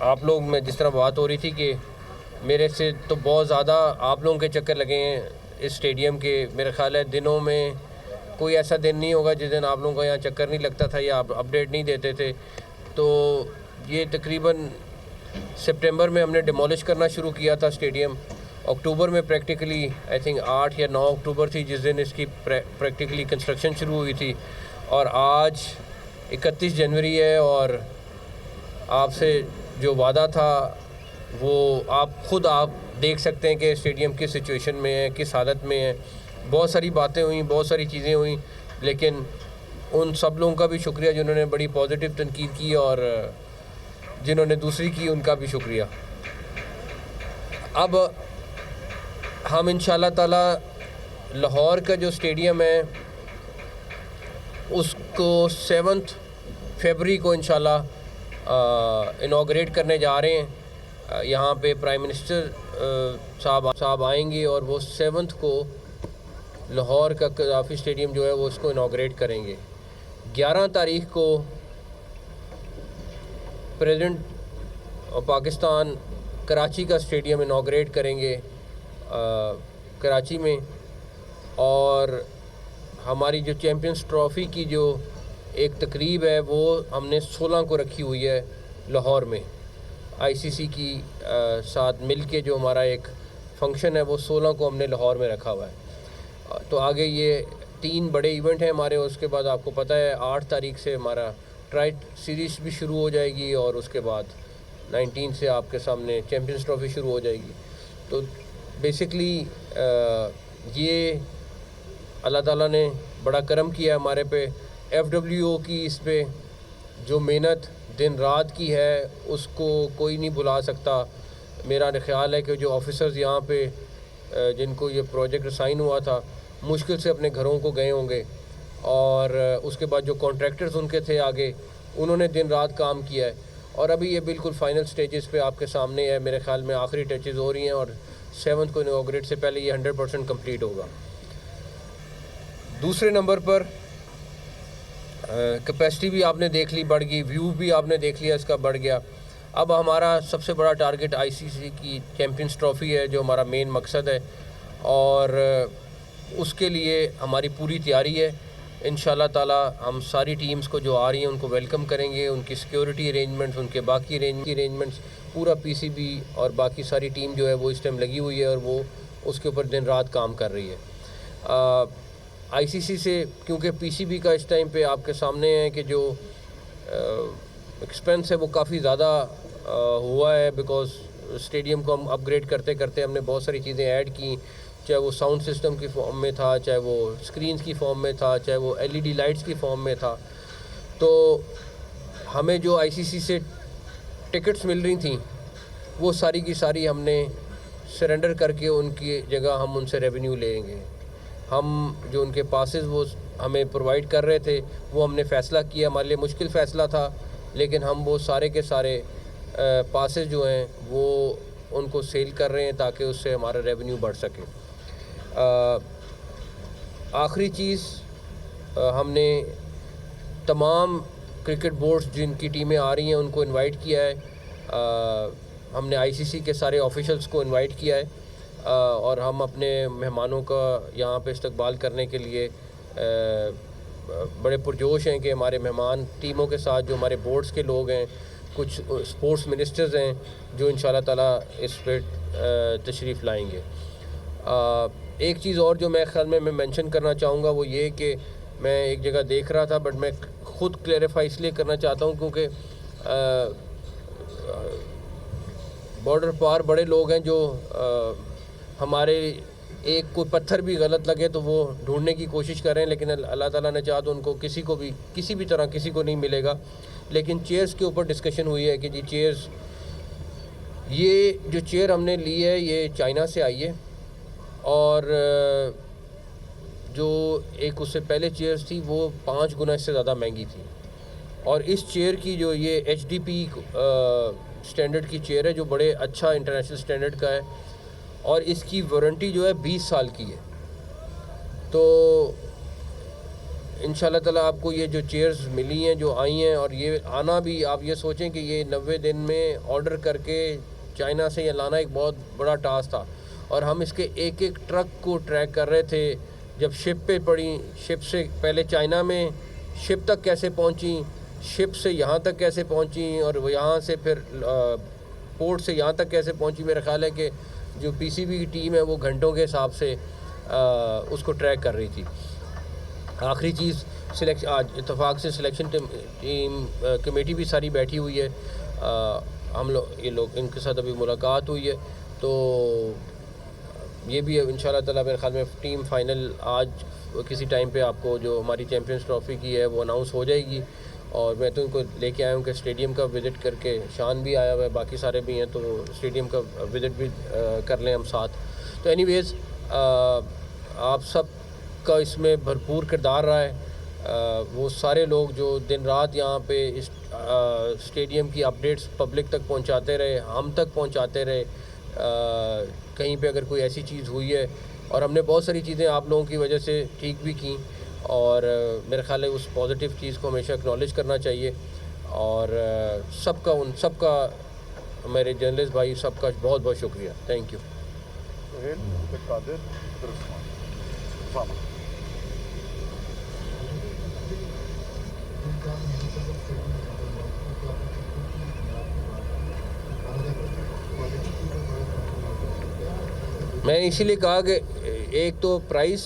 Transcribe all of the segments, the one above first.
आप लोग में जिस तरह बात हो रही थी कि मेरे से तो बहुत ज़्यादा आप लोगों के चक्कर लगे हैं इस स्टेडियम के। मेरा ख़्याल है दिनों में कोई ऐसा दिन नहीं होगा जिस दिन आप लोगों का यहाँ चक्कर नहीं लगता था या आप अपडेट नहीं देते थे। तो ये तकरीबन सितंबर में हमने डिमोलिश करना शुरू किया था स्टेडियम। अक्टूबर में प्रैक्टिकली आई थिंक 8 या 9 अक्टूबर थी जिस दिन इसकी प्रैक्टिकली कंस्ट्रक्शन शुरू हुई थी, और आज 31 जनवरी है। और आपसे जो वादा था वो आप देख सकते हैं कि स्टेडियम किस सिचुएशन में है, किस हालत में है। बहुत सारी बातें हुई, बहुत सारी चीज़ें हुई, लेकिन उन सब लोगों का भी शुक्रिया जिन्होंने बड़ी पॉजिटिव तनकीद की, और जिन्होंने दूसरी की उनका भी शुक्रिया। अब हम इंशाल्लाह ताला लाहौर का जो स्टेडियम है उसको 7 फरवरी को इंशाल्लाह इनॉग्रेट करने जा रहे हैं। यहाँ पे प्राइम मिनिस्टर साहब आएंगे और वो 7 को लाहौर का कज़ाफ़ी स्टेडियम जो है वो उसको इनॉग्रेट करेंगे। 11 तारीख को प्रेसिडेंट पाकिस्तान कराची का स्टेडियम इनॉग्रेट करेंगे कराची में। और हमारी जो चैम्पियंस ट्रॉफ़ी की जो एक तकरीब है वो हमने 16 को रखी हुई है लाहौर में। आईसीसी की साथ मिल के जो हमारा एक फ़ंक्शन है वो 16 को हमने लाहौर में रखा हुआ है। तो आगे ये 3 बड़े इवेंट हैं हमारे। उसके बाद आपको पता है 8 तारीख से हमारा ट्राइट सीरीज़ भी शुरू हो जाएगी, और उसके बाद 19 से आपके सामने चैम्पियंस ट्रॉफ़ी शुरू हो जाएगी। तो बेसिकली ये अल्लाह ताला ने बड़ा करम किया हमारे पे। FWO की इस पे जो मेहनत दिन रात की है उसको कोई नहीं भुला सकता। मेरा ख्याल है कि जो ऑफिसर्स यहाँ पे जिनको ये प्रोजेक्ट साइन हुआ था मुश्किल से अपने घरों को गए होंगे, और उसके बाद जो कॉन्ट्रैक्टर्स उनके थे आगे उन्होंने दिन रात काम किया है। और अभी ये बिल्कुल फ़ाइनल स्टेजेस पे आपके सामने है। मेरे ख़्याल में आखिरी टचेज़ हो रही हैं और 7 को इनॉग्रेट से पहले ये 100% कंप्लीट होगा। दूसरे नंबर पर कैपेसिटी भी आपने देख ली बढ़ गई, व्यू भी आपने देख लिया इसका बढ़ गया। अब हमारा सबसे बड़ा टारगेट आईसीसी की चैम्पियंस ट्रॉफ़ी है जो हमारा मेन मकसद है, और उसके लिए हमारी पूरी तैयारी है। इंशाल्लाह ताला हम सारी टीम्स को जो आ रही हैं उनको वेलकम करेंगे। उनकी सिक्योरिटी अरेंजमेंट्स, उनके बाकी अरेंजमेंट्स, पूरा पीसीबी और बाकी सारी टीम जो है वो इस टाइम लगी हुई है और वो उसके ऊपर दिन रात काम कर रही है। आईसीसी से क्योंकि पीसीबी का इस टाइम पे आपके सामने है कि जो एक्सपेंस है वो काफ़ी ज़्यादा हुआ है, बिकॉज़ स्टेडियम को हम अपग्रेड करते करते हमने बहुत सारी चीज़ें ऐड की, चाहे वो साउंड सिस्टम की फॉर्म में था, चाहे वो स्क्रीन्स की फॉर्म में था, चाहे वो एलईडी लाइट्स की फॉर्म में था। तो हमें जो आईसीसी से टिकट्स मिल रही थी वो सारी की सारी हमने सरेंडर करके उनकी जगह हम उनसे रेवेन्यू लेंगे। हम जो उनके पासेस वो हमें प्रोवाइड कर रहे थे वो हमने फ़ैसला किया। हमारे लिए मुश्किल फ़ैसला था, लेकिन हम वो सारे के सारे पासेस जो हैं वो उनको सेल कर रहे हैं ताकि उससे हमारा रेवेन्यू बढ़ सके। आखिरी चीज़, हमने तमाम क्रिकेट बोर्ड्स जिनकी टीमें आ रही हैं उनको इनवाइट किया है। हमने आईसीसी के सारे ऑफिशियल्स को इनवाइट किया है, और हम अपने मेहमानों का यहाँ पे इस्तकबाल करने के लिए बड़े पुरजोश हैं कि हमारे मेहमान टीमों के साथ जो हमारे बोर्ड्स के लोग हैं, कुछ स्पोर्ट्स मिनिस्टर्स हैं जो इंशाल्लाह ताला इस पर तशरीफ़ लाएंगे। एक चीज़ और जो मैं ख्याल में मैं मेंशन करना चाहूँगा वो ये कि मैं एक जगह देख रहा था, बट मैं ख़ुद क्लैरिफाई इसलिए करना चाहता हूँ क्योंकि बॉर्डर पार बड़े लोग हैं जो हमारे एक कोई पत्थर भी गलत लगे तो वो ढूंढने की कोशिश कर रहे हैं, लेकिन अल्लाह ताला ने चाहा तो उनको किसी भी तरह किसी को नहीं मिलेगा। लेकिन चेयर्स के ऊपर डिस्कशन हुई है कि जी चेयर्स, ये जो चेयर हमने ली है ये चाइना से आई है, और जो एक उससे पहले चेयर्स थी वो 5 गुना इससे ज़्यादा महंगी थी। और इस चेयर की जो ये HDP स्टैंडर्ड की चेयर है जो बड़े अच्छा इंटरनेशनल स्टैंडर्ड का है, और इसकी वारंटी जो है 20 साल की है। तो इंशाल्लाह ताला आपको ये जो चेयर्स मिली हैं, जो आई हैं, और ये आना भी, आप ये सोचें कि ये 90 दिन में ऑर्डर करके चाइना से ये लाना एक बहुत बड़ा टास्क था, और हम इसके एक एक ट्रक को ट्रैक कर रहे थे। जब शिप पे पड़ी, शिप से पहले चाइना में शिप तक कैसे पहुंची, शिप से यहाँ तक कैसे पहुंची, और वो यहाँ से फिर पोर्ट से यहाँ तक कैसे पहुंची। मेरा ख्याल है कि जो पीसीबी की टीम है वो घंटों के हिसाब से उसको ट्रैक कर रही थी। आखिरी चीज़ सिलेक्शन, आज इत्तेफाक से सिलेक्शन टीम कमेटी भी सारी बैठी हुई है। हम लोग, ये लोग, इनके साथ अभी मुलाकात हुई है, तो ये भी इंशाल्लाह ताला मेरे ख्याल में टीम फाइनल आज किसी टाइम पे आपको जो हमारी चैम्पियंस ट्रॉफ़ी की है वो अनाउंस हो जाएगी। और मैं तो इनको लेके आया हूँ कि स्टेडियम का विज़िट करके, शान भी आया हुआ है, बाकी सारे भी हैं, तो स्टेडियम का विज़िट भी कर लें हम साथ। तो एनीवेज़ आप सब का इसमें भरपूर किरदार रहा है। वो सारे लोग जो दिन रात यहाँ पे इस स्टेडियम की अपडेट्स पब्लिक तक पहुँचाते रहे, हम तक पहुँचाते रहे। कहीं पे अगर कोई ऐसी चीज़ हुई है, और हमने बहुत सारी चीज़ें आप लोगों की वजह से ठीक भी की, और मेरे ख्याल है उस पॉजिटिव चीज़ को हमेशा एक्नॉलेज करना चाहिए। और सबका, उन सबका, मेरे जर्नलिस्ट भाई सबका बहुत बहुत शुक्रिया। Thank you. मैंने इसीलिए कहा कि एक तो प्राइस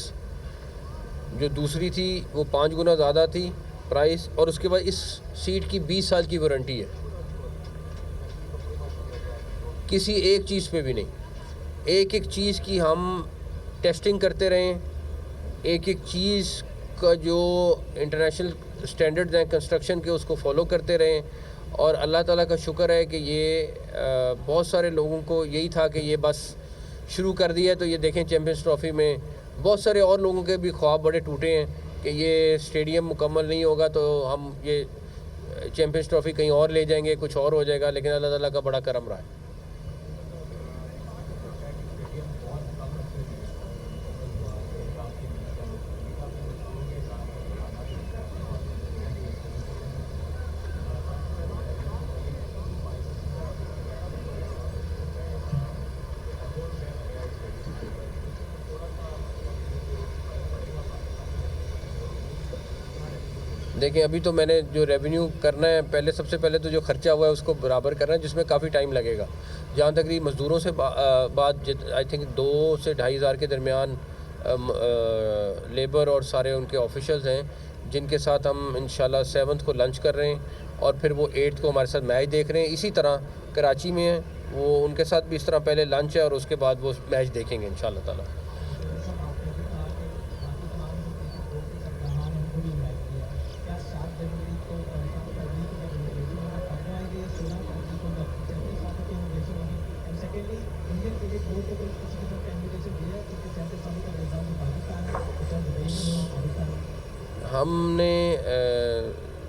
जो दूसरी थी वो 5 गुना ज़्यादा थी प्राइस, और उसके बाद इस सीट की 20 साल की वारंटी है, किसी एक चीज़ पे भी नहीं। एक एक चीज़ की हम टेस्टिंग करते रहें, एक एक चीज़ का जो इंटरनेशनल स्टैंडर्ड्स हैं कंस्ट्रक्शन के, उसको फॉलो करते रहें। और अल्लाह ताला का शुक्र है कि ये बहुत सारे लोगों को यही था कि ये बस शुरू कर दिया है। तो ये देखें, चैम्पियंस ट्रॉफ़ी में बहुत सारे और लोगों के भी ख्वाब बड़े टूटे हैं कि ये स्टेडियम मुकम्मल नहीं होगा तो हम ये चैम्पियंस ट्रॉफ़ी कहीं और ले जाएंगे, कुछ और हो जाएगा, लेकिन अल्लाह ताला का बड़ा करम रहा है। देखिए, अभी तो मैंने जो रेवेन्यू करना है, पहले सबसे पहले तो जो खर्चा हुआ है उसको बराबर करना है, जिसमें काफ़ी टाइम लगेगा। जहाँ तक कि मज़दूरों से बात, आई थिंक 2 से 2.5 हज़ार के दरमियान लेबर और सारे उनके ऑफिशियल्स हैं, जिनके साथ हम इंशाल्लाह 7th को लंच कर रहे हैं, और फिर वो 8th को हमारे साथ मैच देख रहे हैं। इसी तरह कराची में है, वो उनके साथ भी इस तरह पहले लंच है, और उसके बाद वो मैच देखेंगे इंशाल्लाह ताला। हमने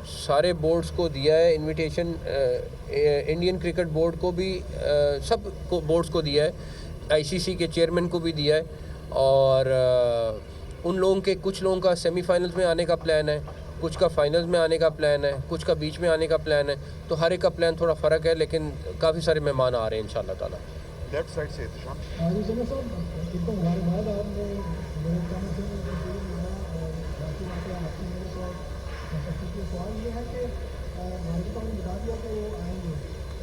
सारे बोर्ड्स को दिया है इनविटेशन, इंडियन क्रिकेट बोर्ड को भी, सब को बोर्ड्स को दिया है, आईसीसी के चेयरमैन को भी दिया है, और उन लोगों के, कुछ लोगों का सेमीफाइनल्स में आने का प्लान है, कुछ का फाइनल्स में आने का प्लान है, कुछ का बीच में आने का प्लान है। तो हर एक का प्लान थोड़ा फ़र्क है, लेकिन काफ़ी सारे मेहमान आ रहे हैं इंशाल्लाह ताला। लेफ्ट साइड से सवाल ये है कि भारत को बता दिया कि वो आएंगे,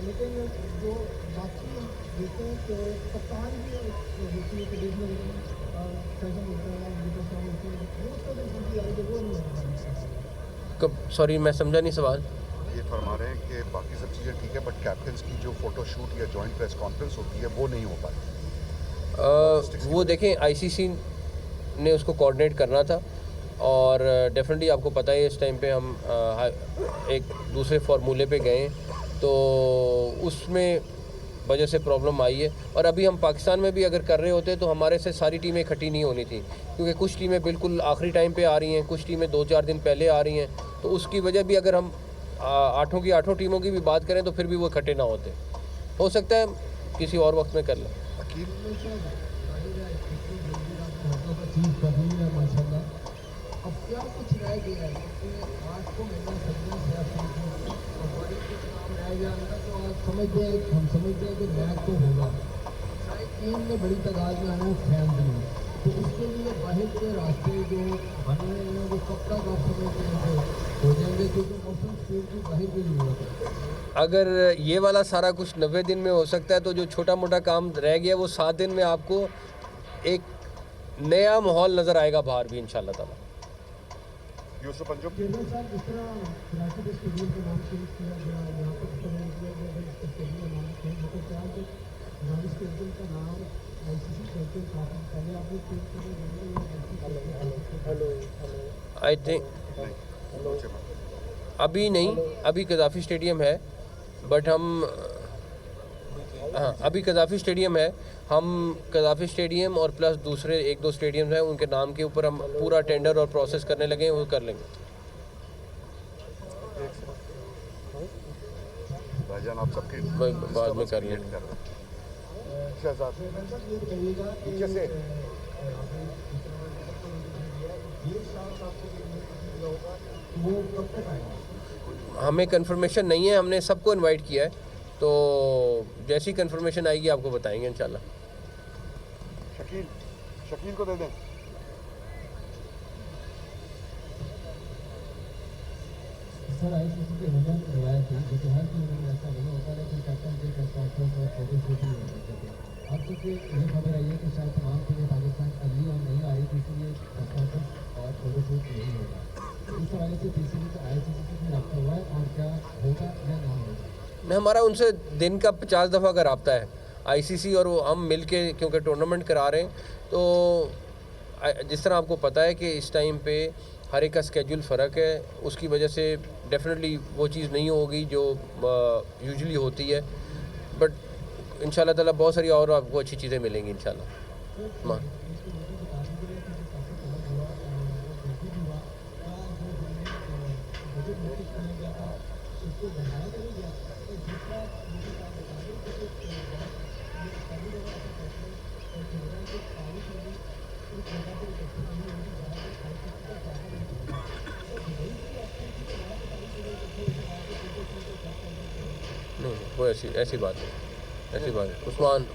लेकिन जो बाकी देखते हैं कि कप्तान भी होती है कि देश में फैशन होता है, सॉरी मैं समझा नहीं सवाल। ये फरमा रहे हैं कि बाकी सब चीज़ें ठीक है, बट कैप्टन्स की जो फ़ोटो शूट या जॉइंट प्रेस कॉन्फ्रेंस होती है वो नहीं हो पाती। वो देखें, आईसीसी ने उसको कोऑर्डिनेट करना था, और डेफिनेटली आपको पता है इस टाइम पे हम एक दूसरे फार्मूले पे गए, तो उसमें वजह से प्रॉब्लम आई है। और अभी हम पाकिस्तान में भी अगर कर रहे होते तो हमारे से सारी टीमें इकट्ठी नहीं होनी थी, क्योंकि कुछ टीमें बिल्कुल आखिरी टाइम पे आ रही हैं, कुछ टीमें 2-4 दिन पहले आ रही हैं, तो उसकी वजह भी अगर हम 8 की 8 टीमों की भी बात करें तो फिर भी वो इकट्ठे ना होते। हो सकता है किसी और वक्त में कर लें। अब क्या कुछ रह गया है? क्योंकि आज को मिलना सजने से और बड़ी कुछ काम रह गया है तो आज हम समझते हैं कि मैच तो होगा, शायद टीम में बड़ी तादाद में आना है फैंस में, तो उसके लिए बाहर के रास्ते जो बन रहे हैं वो कब तक आप समझते हैं हो जाएंगे, क्योंकि मौसम स्पीड की बाहर की जरूरत है। अगर ये वाला सारा कुछ 90 दिन में हो सकता है तो जो छोटा मोटा काम रह गया वो 7 दिन में आपको एक नया माहौल नज़र आएगा बाहर भी इंशाल्लाह ताला। यूसुफ अंजुम केरल साहब, जिस तरह कराची के स्टेडियम का नाम चेंज किया गया, यहाँ पर स्टेडियम का नाम चेंज होकर क्या है कि गांधी स्टेडियम का नाम आईसीसी चैंपियन काफी पहले आपने चेंज कर आई थिंक अभी नहीं, अभी कज़ाफ़ी स्टेडियम है, बट हम हाँ अभी कज़ाफ़ी स्टेडियम है, हम कज़ाफ़ी स्टेडियम और प्लस दूसरे 1-2 स्टेडियम्स हैं उनके नाम के ऊपर हम पूरा टेंडर और प्रोसेस करने लगे हैं, वो कर लेंगे। भाईजान आप सबके बाद में कर लेंगे। शहजाद नीचे से वो कब तक आएगा? हमें कंफर्मेशन नहीं है, हमने सबको इनवाइट किया है, तो जैसी कंफर्मेशन आएगी आपको बताएंगे इंशाल्लाह। शकील को दे दें। सर आईसीसी के नियम रवायत है, जो हर टीम में ऐसा नहीं होता है कि कैप्टन के कॉन्फ्रेंस और फोटो शूट ही हो सकते थे। अब तक ये खबर आई है कि शायद तमाम टीमें पाकिस्तान अगली और नहीं आ रही थी, इसलिए कॉन्फ्रेंस और फोटो शूट नहीं होगा। इस हवाले से पीसीबी का आईसीसी से रब्ता हुआ है और क्या होगा या ना होगा? मैं हमारा उनसे दिन का 50 दफ़ा का रब्ता है आईसीसी और वो हम मिल के, क्योंकि टूर्नामेंट करा रहे हैं, तो जिस तरह आपको पता है कि इस टाइम पे हर एक का स्केड्यूल फ़र्क है, उसकी वजह से डेफिनेटली वो चीज़ नहीं होगी जो यूजुअली होती है, बट इंशाल्लाह ताला बहुत सारी और आपको अच्छी चीज़ें मिलेंगी इंशाल्लाह। नहीं वो ऐसी बात है, ऐसी बात है उस्मान।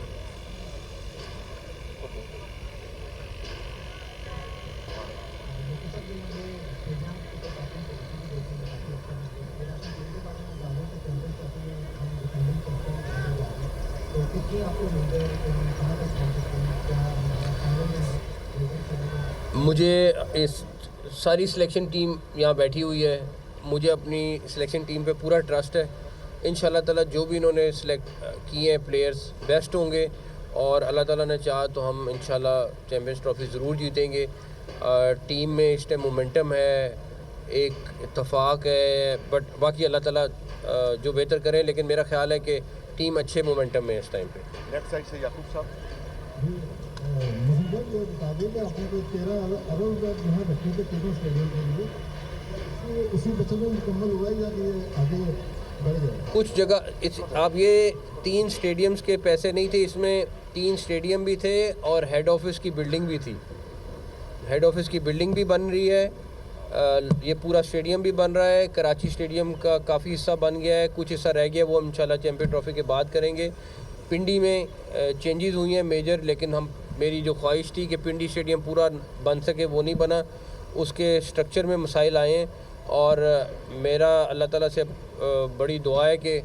मुझे इस सारी सिलेक्शन टीम यहाँ बैठी हुई है, मुझे अपनी सिलेक्शन टीम पे पूरा ट्रस्ट है। इंशाल्लाह ताला जो भी इन्होंने सिलेक्ट किए हैं प्लेयर्स बेस्ट होंगे और अल्लाह ताला ने चाहा तो हम इंशाल्लाह चैम्पियंस ट्रॉफी ज़रूर जीतेंगे। टीम में इस टाइम मोमेंटम है, एक इत्तेफाक है, बट बाकी अल्लाह ताला जो बेहतर करें, लेकिन मेरा ख्याल है कि टीम अच्छे मोमेंटम में है इस टाइम पे। लेफ्ट साइड से याकूब साहब। मुझे ये बता दें कि आपने कोई 13 अरब रुपये यहाँ रखे थे तीनों स्टेडियम के लिए, इसी बचत में मुकम्मल हुआ है या कि आगे बढ़ गया? कुछ जगह आप ये 3 स्टेडियम्स के पैसे नहीं थे, इसमें 3 स्टेडियम भी थे और हेड ऑफिस की बिल्डिंग भी थी। हेड ऑफिस की बिल्डिंग भी बन रही है, ये पूरा स्टेडियम भी बन रहा है, कराची स्टेडियम का काफ़ी हिस्सा बन गया है, कुछ हिस्सा रह गया, वो हम इंशाल्लाह चैम्पियन ट्रॉफी के बाद करेंगे। पिंडी में चेंजेस हुई हैं मेजर, लेकिन मेरी जो ख्वाहिश थी कि पिंडी स्टेडियम पूरा बन सके वो नहीं बना, उसके स्ट्रक्चर में मसाइल आए हैं और मेरा अल्लाह ताला से बड़ी दुआ है कि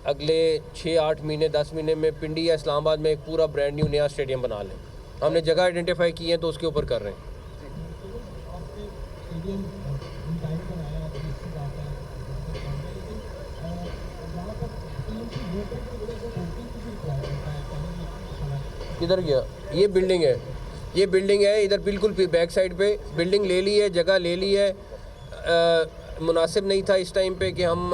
अगले 6-8 महीने 10 महीने में पिंडी या इस्लामाबाद में एक पूरा ब्रांड न्यू नया स्टेडियम बना लें। हमने जगह आइडेंटिफाई की है तो उसके ऊपर कर रहे हैं। किधर गया? ये बिल्डिंग है इधर बिल्कुल बैक साइड पे बिल्डिंग ले ली है, जगह ले ली है। मुनासिब नहीं था इस टाइम पे कि हम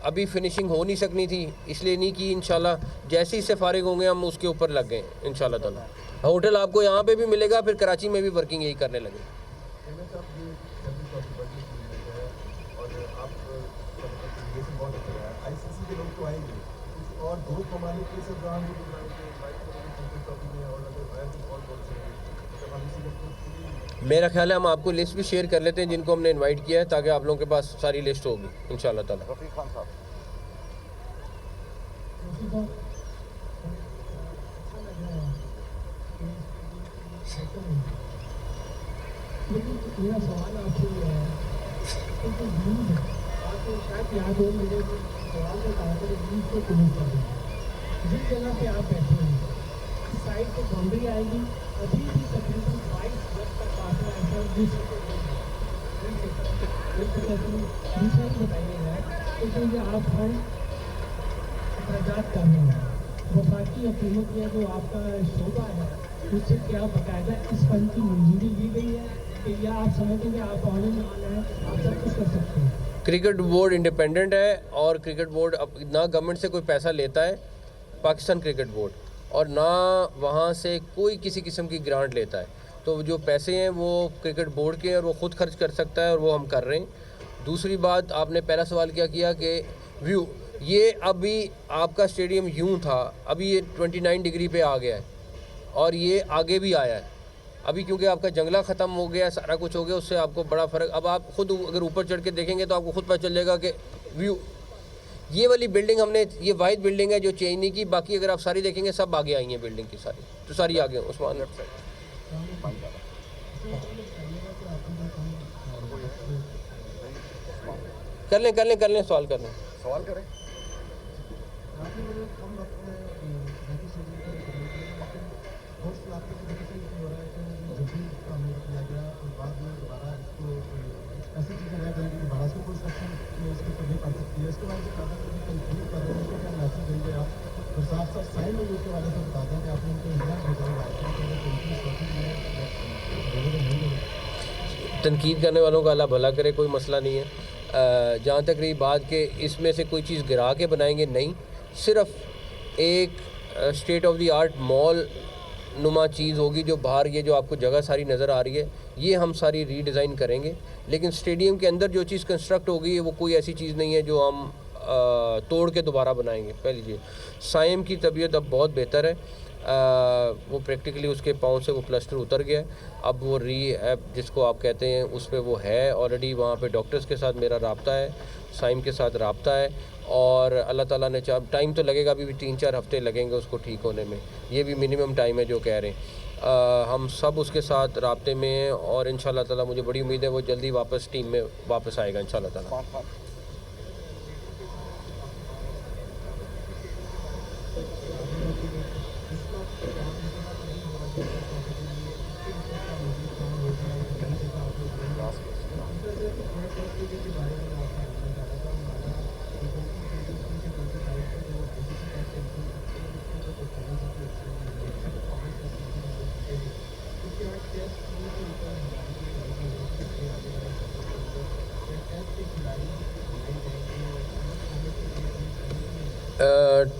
अभी फिनिशिंग हो नहीं सकनी थी, इसलिए नहीं की। इंशाल्लाह जैसे ही इससे फारिग होंगे हम उसके ऊपर लग गए इंशाल्लाह ताला। होटल आपको यहाँ पे भी मिलेगा, फिर कराची में भी वर्किंग यही करने लगे। मेरा ख्याल है हम आपको लिस्ट भी शेयर कर लेते हैं जिनको हमने इनवाइट किया है, ताकि आप लोगों के पास सारी लिस्ट होगी इंशाल्लाह ताला। रफ़ीक खान साहब लेकिन मेरा सवाल आपसे ये है कि जो न्यूज़ है, आपको शायद याद हो, मेरे सवाल में कहा था कि न्यूज़ को क्लोज कर दें। जिस जगह पे आप बैठे हैं इस साइड पे बाउंड्री आएगी, अभी भी तकरीबन 22 गज तक फासला ऐसा दूसरे को दूसरा ही बताइएगा कि जो ये आप फंड अखराजात कर रहे हैं, वफाकी हुकूमत या जो आपका शोबा है उससे क्या बाकायदा इस फंड की मंजूरी ली गई है कि या आप समझेंगे आप ऑन एंड ऑन है, आप सब कुछ कर सकते हैं? क्रिकेट बोर्ड इंडिपेंडेंट है और क्रिकेट बोर्ड अब ना गवर्नमेंट से कोई पैसा लेता है, पाकिस्तान क्रिकेट बोर्ड, और ना वहाँ से कोई किसी किस्म की ग्रांट लेता है। तो जो पैसे हैं वो क्रिकेट बोर्ड के हैं और वो ख़ुद खर्च कर सकता है और वो हम कर रहे हैं। दूसरी बात, आपने पहला सवाल क्या किया कि व्यू, ये अभी आपका स्टेडियम यूं था, अभी ये 29 डिग्री पे आ गया है और ये आगे भी आया है। अभी क्योंकि आपका जंगला ख़त्म हो गया, सारा कुछ हो गया, उससे आपको बड़ा फ़र्क। अब आप खुद अगर ऊपर चढ़ के देखेंगे तो आपको खुद पता चल जाएगा कि व्यू, ये वाली बिल्डिंग हमने, ये वाइट बिल्डिंग है जो चेंज नहीं की, बाकी अगर आप सारी देखेंगे सब आगे आई हैं बिल्डिंग की सारी, तो सारी आगे हैं। उस्मान कर लें सवाल कर लें। सवाल करें। तनकीद करने वालों का अल्लाह भला करे, कोई मसला नहीं है। जहाँ तक रही बात कि इसमें से कोई चीज़ गिरा के बनाएंगे, नहीं, सिर्फ एक state of the art mall नुमा चीज़ होगी जो बाहर, ये जो आपको जगह सारी नज़र आ रही है, ये हम सारी रीडिज़ाइन करेंगे। लेकिन स्टेडियम के अंदर जो चीज़ कंस्ट्रक्ट होगी वो कोई ऐसी चीज़ नहीं है जो हम तोड़ के दोबारा बनाएंगे। पहली चीज़, साइम की तबीयत अब बहुत बेहतर है, वो प्रैक्टिकली उसके पाँव से वो प्लास्टर उतर गया है, अब वो रीहैब जिसको आप कहते हैं उस पर वो है ऑलरेडी। वहाँ पे डॉक्टर्स के साथ मेरा राब्ता है, साइम के साथ राब्ता है, और अल्लाह ताला ने चाह, टाइम तो लगेगा, अभी भी 3-4 हफ्ते लगेंगे उसको ठीक होने में, ये भी मिनिमम टाइम है जो कह रहे हैं। हम सब उसके साथ राब्ते में हैं और इंशाल्लाह ताला मुझे बड़ी उम्मीद है वो जल्दी वापस टीम में वापस आएगा इंशाल्लाह ताला।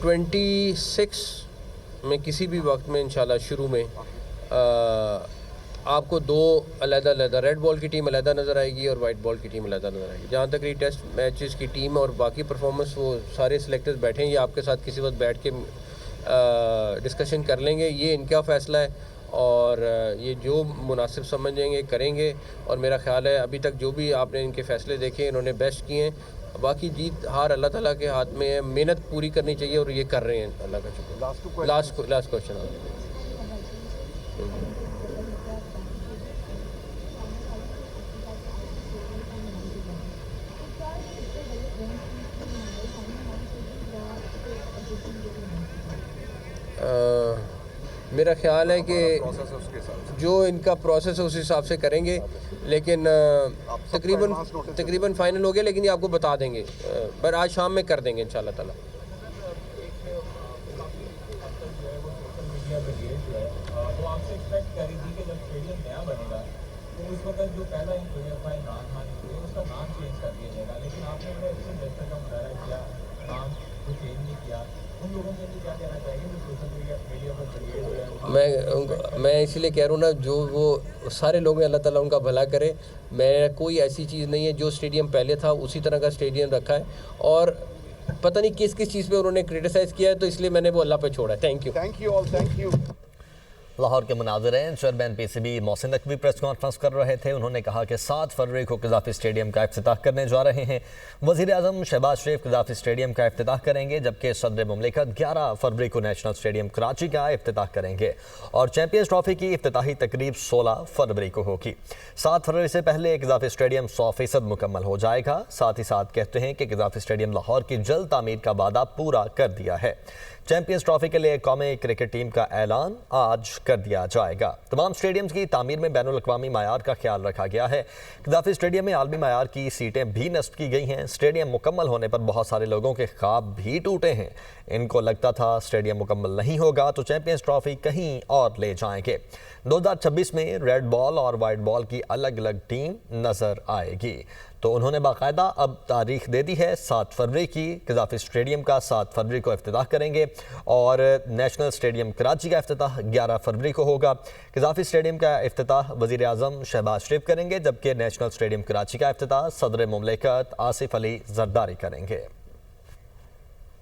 ट्वेंटी 26 में किसी भी वक्त में इंशाल्लाह शुरू में आपको दो अलग-अलग रेड बॉल की टीम अलग नज़र आएगी और वाइट बॉल की टीम अलग नज़र आएगी। जहाँ तक ये टेस्ट मैचेस की टीम और बाकी परफॉर्मेंस, वो सारे सिलेक्टर्स बैठे हैं, ये आपके साथ किसी वक्त बैठ के डिस्कशन कर लेंगे, ये इनका फ़ैसला है और ये जो मुनासिब समझेंगे करेंगे। और मेरा ख्याल है अभी तक जो भी आपने इनके फ़ैसले देखे इन्होंने बेस्ट किए हैं, बाकी जीत हार अल्लाह ताला के हाथ में है, मेहनत पूरी करनी चाहिए और ये कर रहे हैं, अल्लाह का शुक्र। लास्ट क्वेश्चन मेरा ख्याल है कि जो इनका प्रोसेस है उस हिसाब से करेंगे, लेकिन तकरीबन फाइनल हो गया, लेकिन ये आपको बता देंगे, पर आज शाम में कर देंगे इंशाल्लाह ताला। मैं इसलिए कह रहा हूँ ना, जो वो सारे लोग हैं अल्लाह ताला उनका भला करे। मैं कोई ऐसी चीज़ नहीं है, जो स्टेडियम पहले था उसी तरह का स्टेडियम रखा है, और पता नहीं किस चीज़ पे उन्होंने क्रिटिसाइज़ किया है, तो इसलिए मैंने वो अल्लाह पे छोड़ा है। Thank you all, thank you. Lahore के मुनाज़िरीन chairman PCB Mohsin Naqvi press conference कर रहे थे। उन्होंने कहा कि 7 फरवरी को कज़ाफ़ी स्टेडियम का इफ्तिताह करने जा रहे हैं। वज़ीर आज़म शहबाज शरीफ कज़ाफ़ी स्टेडियम का इफ्तिताह करेंगे, जबकि सदर मुमलिकत 11 फरवरी को नेशनल स्टेडियम कराची का इफ्तिताह करेंगे और चैंपियंस ट्रॉफी की इफ्तिताही तकरीब 16 फरवरी को होगी। 7 फरवरी से पहले कज़ाफ़ी स्टेडियम 100% मुकम्मल हो जाएगा। साथ ही साथ कहते हैं कि कज़ाफ़ी स्टेडियम लाहौर की जल्द तामीर का वादा पूरा कर दिया है। चैंपियंस ट्रॉफी के लिए कौमी क्रिकेट टीम का ऐलान आज कर दिया जाएगा। तमाम स्टेडियम्स की तामीर में बैनुल अक़वामी मायार का ख्याल रखा गया है। कज़ाफ़ी स्टेडियम में आलमी मायार की सीटें भी नस्ब की गई हैं। स्टेडियम मुकम्मल होने पर बहुत सारे लोगों के ख्वाब भी टूटे हैं। इनको लगता था स्टेडियम मुकम्मल नहीं होगा तो चैंपियंस ट्रॉफी कहीं और ले जाएंगे। 2026 में रेड बॉल और वाइट बॉल की अलग अलग टीम नज़र आएगी। तो उन्होंने बाकायदा अब तारीख दे दी है 7 फरवरी की। कज़ाफ़ी स्टेडियम का 7 फरवरी को इफ्तिताह करेंगे और नेशनल स्टेडियम कराची का इफ्तिताह 11 फरवरी को होगा। कज़ाफ़ी स्टेडियम का इफ्तिताह वज़ीर आज़म शहबाज शरीफ करेंगे, जबकि नेशनल स्टेडियम कराची का इफ्तिताह सदर मुमलिकत आसिफ अली जरदारी करेंगे।